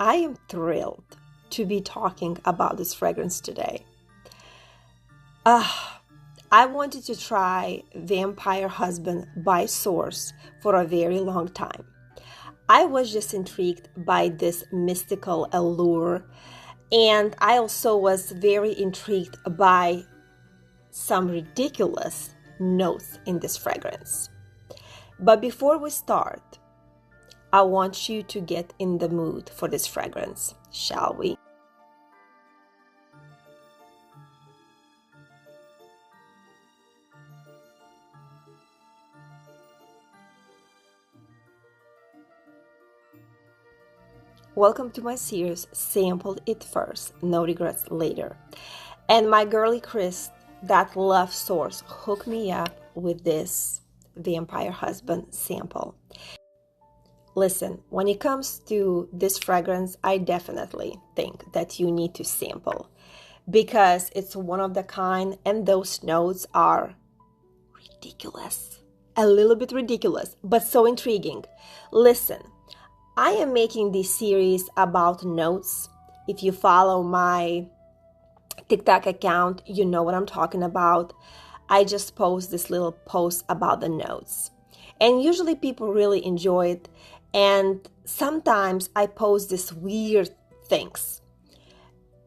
I am thrilled to be talking about this fragrance today. I wanted to try Vampire Husband by Sorce for a very long time. I was just intrigued by this mystical allure, and I also was very intrigued by some ridiculous notes in this fragrance. But before we start, I want you to get in the mood for this fragrance, shall we? Welcome to my series, Sample It First, No Regrets Later. And my girly Chris that loves Sorce hooked me up with this Vampire Husband sample. Listen, when it comes to this fragrance, I definitely think that you need to sample because it's one of the kind and those notes are ridiculous. A little bit ridiculous, but so intriguing. Listen, I am making this series about notes. If you follow my TikTok account, you know what I'm talking about. I just post this little post about the notes. And usually people really enjoy it. And sometimes I post these weird things.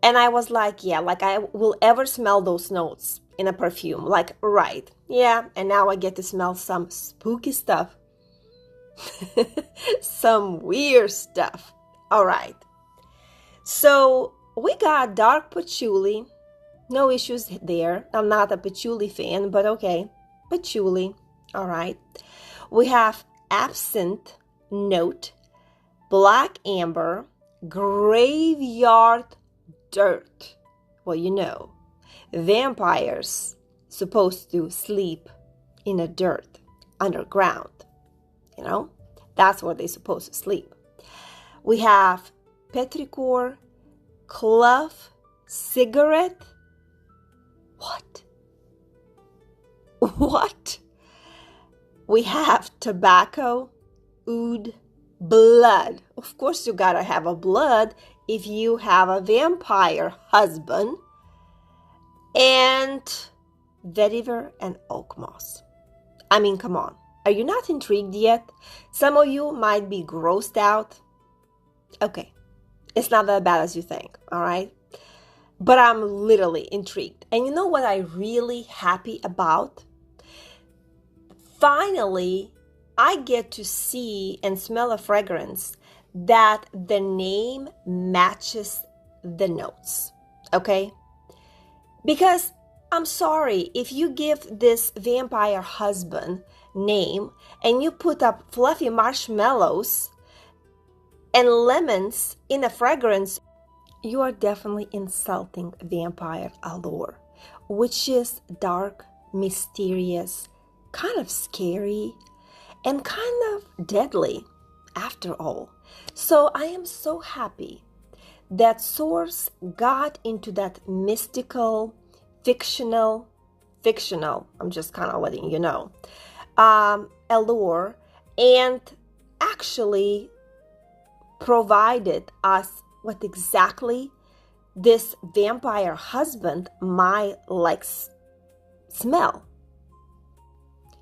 And I was like, yeah, like I will ever smell those notes in a perfume. Like, right. Yeah. And now I get to smell some spooky stuff. Some weird stuff. All right. So we got dark patchouli. No issues there. I'm not a patchouli fan, but okay. Patchouli. All right. We have absinthe note, black amber, graveyard dirt. Well, you know, vampires supposed to sleep in the dirt underground. You know, that's where they're supposed to sleep. We have Petrichor, Clove, cigarette. What? What? We have tobacco, oud, blood. Of course, you gotta have a blood if you have a vampire husband. And vetiver and oakmoss. I mean, come on. Are you not intrigued yet? Some of you might be grossed out. Okay, it's not that bad as you think, all right? But I'm literally intrigued. And you know what I'm really happy about? Finally, I get to see and smell a fragrance that the name matches the notes, okay? Because I'm sorry, if you give this Vampire Husband name and you put up fluffy marshmallows and lemons in a fragrance, you are definitely insulting vampire allure, which is dark, mysterious, kind of scary, and kind of deadly after all. So I am so happy that Sorce got into that mystical, fictional, I'm just kind of letting you know, allure, and actually provided us what exactly this vampire husband might like smell.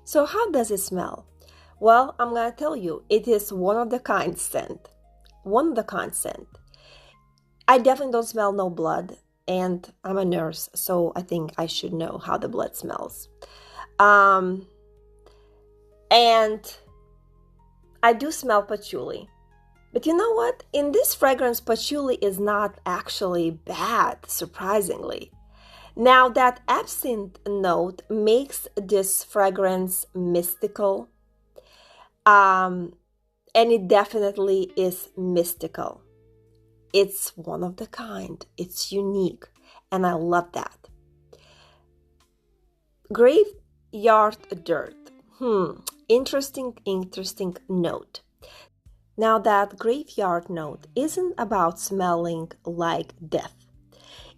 So how does it smell? Well, I'm gonna tell you, it is one of the kind scent. One of the kind scent. I definitely don't smell no blood, and I'm a nurse, so I think I should know how the blood smells. And I do smell patchouli. But you know what? In this fragrance, patchouli is not actually bad, surprisingly. Now, that absinthe note makes this fragrance mystical. And it definitely is mystical. It's one of the kind. It's unique. And I love that. Graveyard dirt. Interesting note. Now, that graveyard note isn't about smelling like death.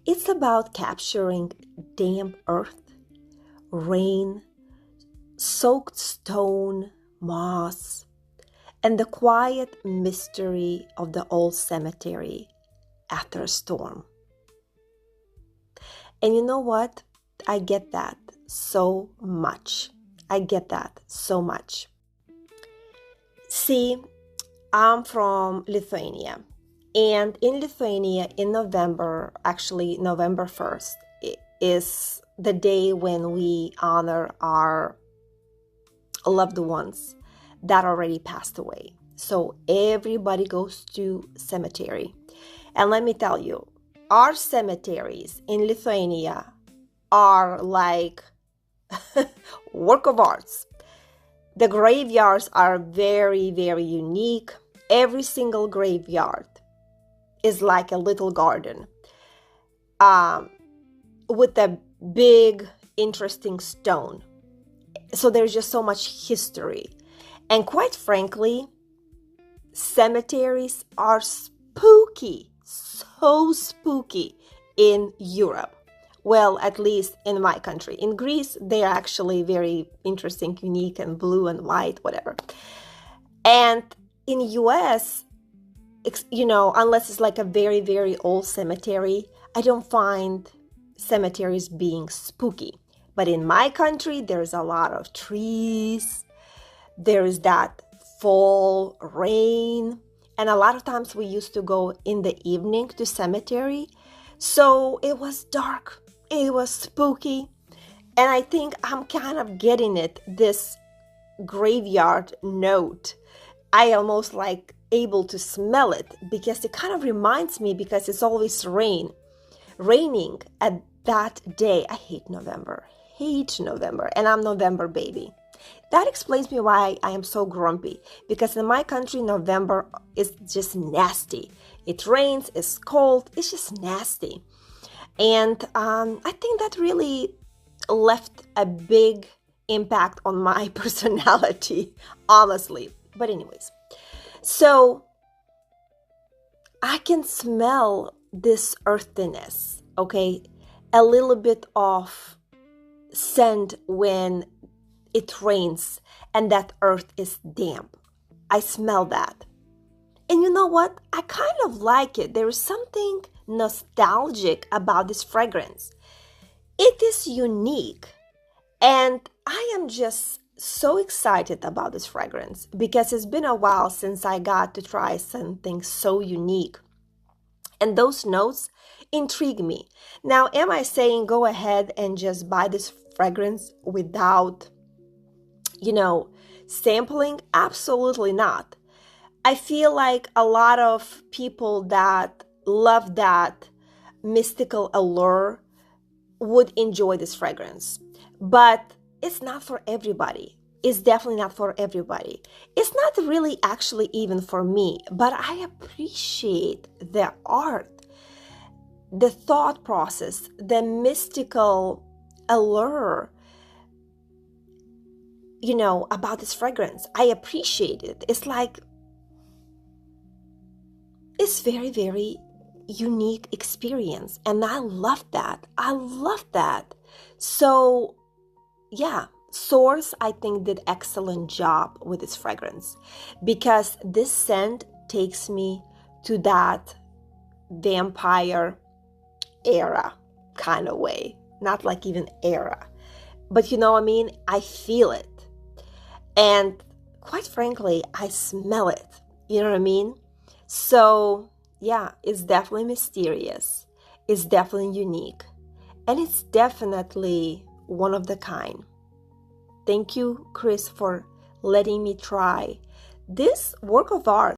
It's about capturing damp earth, rain, soaked stone, moss, and the quiet mystery of the old cemetery after a storm. And you know what? I get that so much. I get that so much. See, I'm from Lithuania. And in Lithuania, in November, actually November 1st, is the day when we honor our loved ones that already passed away. So everybody goes to cemetery. And let me tell you, our cemeteries in Lithuania are like work of arts. The graveyards are very, very unique. Every single graveyard is like a little garden with a big, interesting stone. So there's just so much history. And quite frankly, cemeteries are spooky, so spooky in Europe. Well, at least in my country. In Greece, they are actually very interesting, unique, and blue and white, whatever. And in US, unless it's like a very, very old cemetery, I don't find cemeteries being spooky. But in my country, there's a lot of trees. There's that fall rain. And a lot of times we used to go in the evening to cemetery. So it was dark. It was spooky. And I think I'm kind of getting it, this graveyard note. I almost like able to smell it because it kind of reminds me, because it's always raining at that day. I hate November, and I'm November baby. That explains me why I am so grumpy, because in my country, November is just nasty. It rains, it's cold, it's just nasty. And I think that really left a big impact on my personality, honestly. But anyways, so I can smell this earthiness, okay? A little bit of scent when it rains and that earth is damp. I smell that. And you know what? I kind of like it. There is something nostalgic about this fragrance. It is unique. And I am just so excited about this fragrance because it's been a while since I got to try something so unique. And those notes intrigue me. Now, am I saying go ahead and just buy this fragrance without, sampling? Absolutely not. I feel like a lot of people that love that mystical allure would enjoy this fragrance. But it's not for everybody. It's definitely not for everybody. It's not really actually even for me, but I appreciate the art, the thought process, the mystical allure, about this fragrance. I appreciate it. It's like, it's very, very unique experience. And I love that. So, yeah, Sorce, I think, did excellent job with this fragrance because this scent takes me to that vampire era kind of way. Not like even era. But you know what I mean? I feel it. And quite frankly, I smell it. You know what I mean? So, yeah, it's definitely mysterious. It's definitely unique. And it's definitely one of the kind. Thank you, Chris, for letting me try this work of art.